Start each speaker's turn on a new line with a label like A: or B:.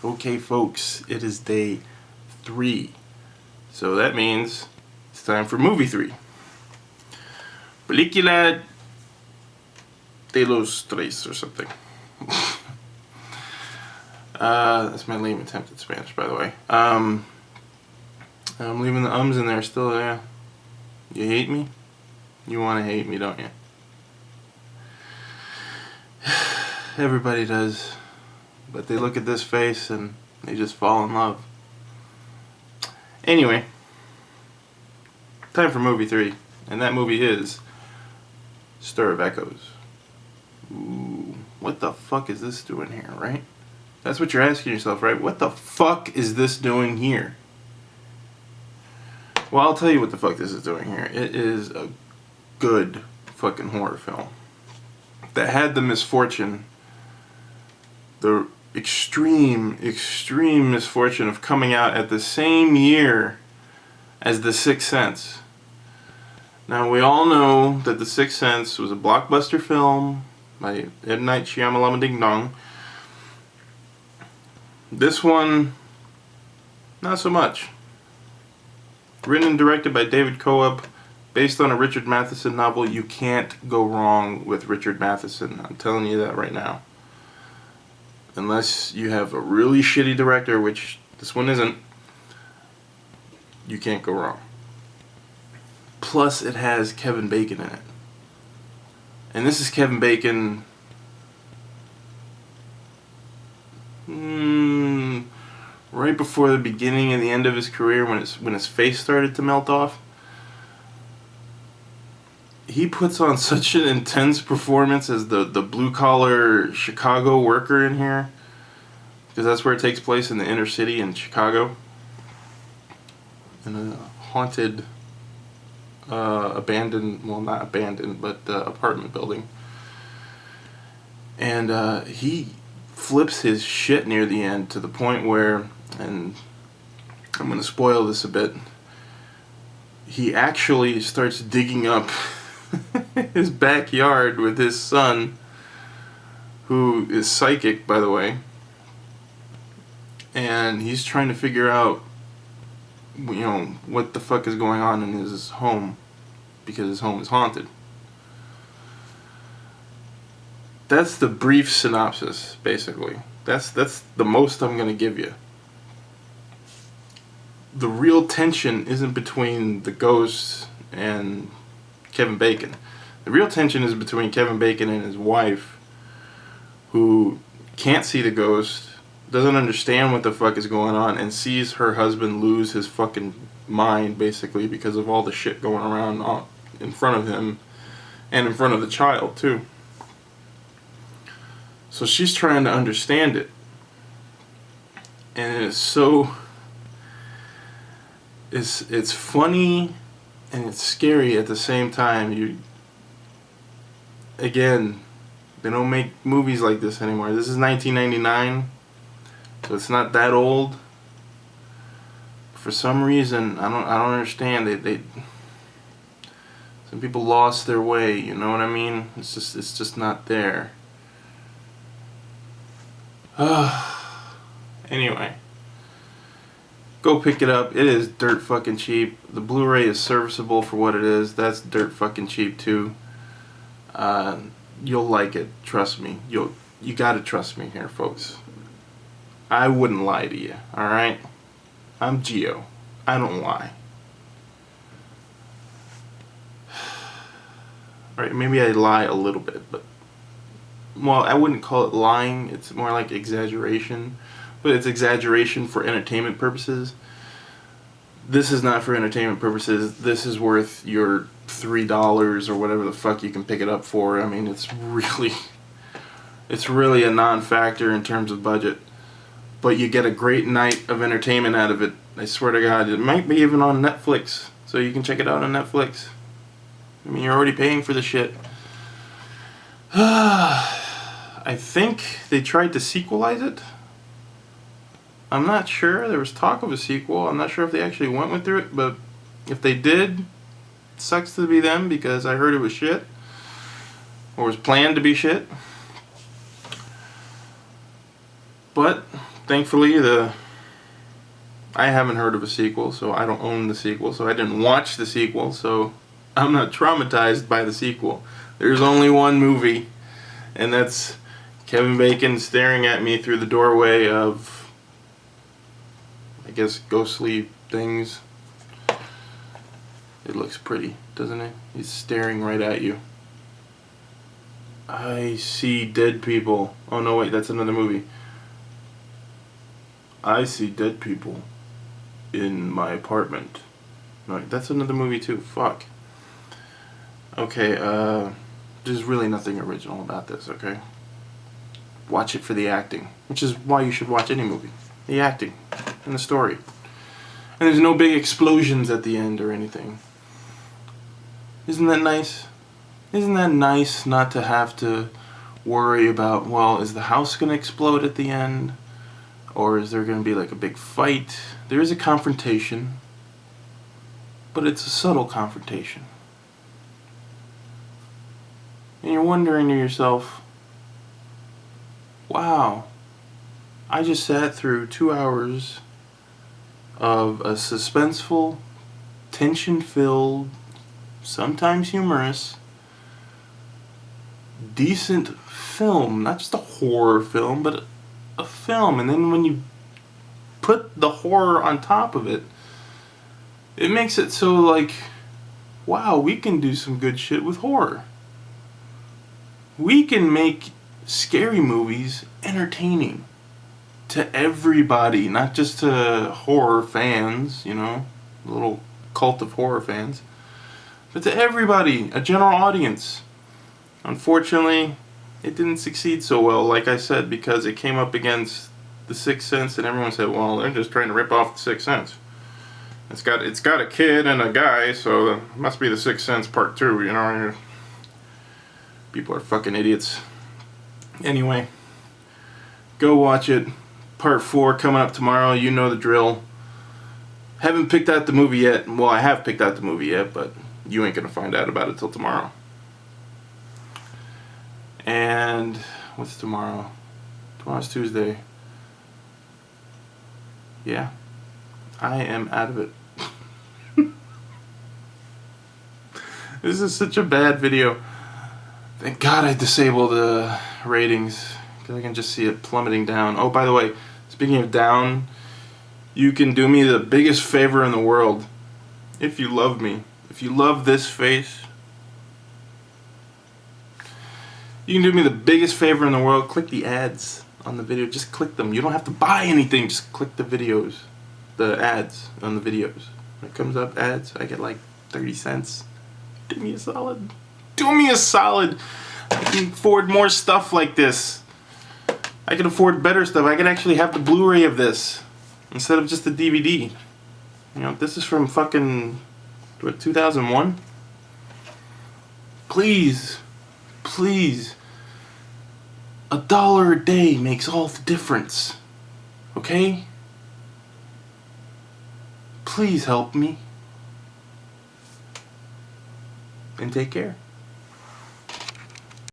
A: Okay, folks, it is day 3. So that means it's time for movie 3. Película de los tres or something. That's my lame attempt at Spanish, by the way. I'm leaving the ums in there still, yeah. You hate me? You want to hate me, don't you? Everybody does. But they look at this face and they just fall in love. Anyway, time for movie 3. And that movie is Stir of Echoes. Ooh, what the fuck is this doing here, right? That's what you're asking yourself, right? What the fuck is this doing here? Well, I'll tell you what the fuck this is doing here. It is a good fucking horror film that had the misfortune, the extreme misfortune of coming out at the same year as The Sixth Sense. Now, we all know that The Sixth Sense was a blockbuster film by M. Night Shyamalan Ding Dong. This one, not so much. Written and directed by David Coeb, based on a Richard Matheson novel. You can't go wrong with Richard Matheson. I'm telling you that right now. Unless you have a really shitty director, which this one isn't, you can't go wrong. Plus, it has Kevin Bacon in it. And this is Kevin Bacon right before the beginning and the end of his career, when his face started to melt off. He puts on such an intense performance as the blue-collar Chicago worker in here, because that's where it takes place, in the inner city in Chicago, in a haunted, abandoned, well, not abandoned, but apartment building. And he flips his shit near the end to the point where, and I'm going to spoil this a bit, he actually starts digging up his backyard with his son, who is psychic, by the way, and he's trying to figure out, you know, what the fuck is going on in his home, because his home is haunted. That's the brief synopsis, basically. That's the most I'm going to give you. The real tension isn't between the ghost and Kevin Bacon. The real tension is between Kevin Bacon and his wife, who can't see the ghost, doesn't understand what the fuck is going on, and sees her husband lose his fucking mind, basically, because of all the shit going around in front of him, and in front of the child, too. So she's trying to understand it. And it's so... It's funny and it's scary at the same time. Again, they don't make movies like this anymore. This is 1999, so it's not that old. For some reason, I don't understand. They some people lost their way. You know what I mean? It's just not there. Anyway, go pick it up. It is dirt fucking cheap. The Blu-ray is serviceable for what it is. That's dirt fucking cheap too. You'll like it. Trust me. You gotta trust me here, folks. I wouldn't lie to you. All right. I'm Gio. I don't lie. All right. Maybe I lie a little bit, but well, I wouldn't call it lying. It's more like exaggeration. But it's exaggeration for entertainment purposes. This is not for entertainment purposes. This is worth your $3 or whatever the fuck you can pick it up for. I mean, it's really a non-factor in terms of budget. But you get a great night of entertainment out of it. I swear to God, it might be even on Netflix, so you can check it out on Netflix. I mean, you're already paying for the shit. I think they tried to sequelize it. I'm not sure. There was talk of a sequel. I'm not sure if they actually went through it, but if they did, it sucks to be them, because I heard it was shit, or was planned to be shit. But thankfully, I haven't heard of a sequel, so I don't own the sequel, so I didn't watch the sequel, so I'm not traumatized by the sequel. There's only one movie, and that's Kevin Bacon staring at me through the doorway of, I guess, ghostly things. It looks pretty, doesn't it? He's staring right at you. I see dead people. Oh no, wait, that's another movie. I see dead people in my apartment. No, that's another movie too. Fuck. Okay, there's really nothing original about this, okay? Watch it for the acting, which is why you should watch any movie. The acting and the story. And there's no big explosions at the end or anything. Isn't that nice? Isn't that nice not to have to worry about, well, is the house going to explode at the end? Or is there going to be like a big fight? There is a confrontation, but it's a subtle confrontation. And you're wondering to yourself, wow, I just sat through 2 hours of a suspenseful, tension-filled, sometimes humorous, decent film. Not just a horror film, but a film. And then when you put the horror on top of it, it makes it so like, wow, we can do some good shit with horror. We can make scary movies entertaining to everybody, not just to horror fans, you know, a little cult of horror fans, but to everybody, a general audience. Unfortunately, it didn't succeed so well, like I said, because it came up against The Sixth Sense, and everyone said, well, they're just trying to rip off The Sixth Sense. It's got a kid and a guy, so it must be The Sixth Sense Part 2, you know. People are fucking idiots. Anyway, go watch it. Part 4 coming up tomorrow. You know the drill. Haven't picked out the movie yet. Well, I have picked out the movie yet, but you ain't gonna find out about it till tomorrow. And what's tomorrow? Tomorrow's Tuesday. Yeah, I am out of it. This is such a bad video. Thank God I disabled the ratings, because I can just see it plummeting down. Oh, by the way, speaking of down, you can do me the biggest favor in the world. If you love me, if you love this face, you can do me the biggest favor in the world. Click the ads on the video. Just click them. You don't have to buy anything. Just click the videos, the ads on the videos. When it comes up, ads, I get like 30 cents. Do me a solid. Do me a solid. I can afford more stuff like this. I can afford better stuff. I can actually have the Blu-ray of this instead of just the DVD. You know, this is from fucking, what, 2001? Please, please. $1 a day makes all the difference. Okay? Please help me. And take care.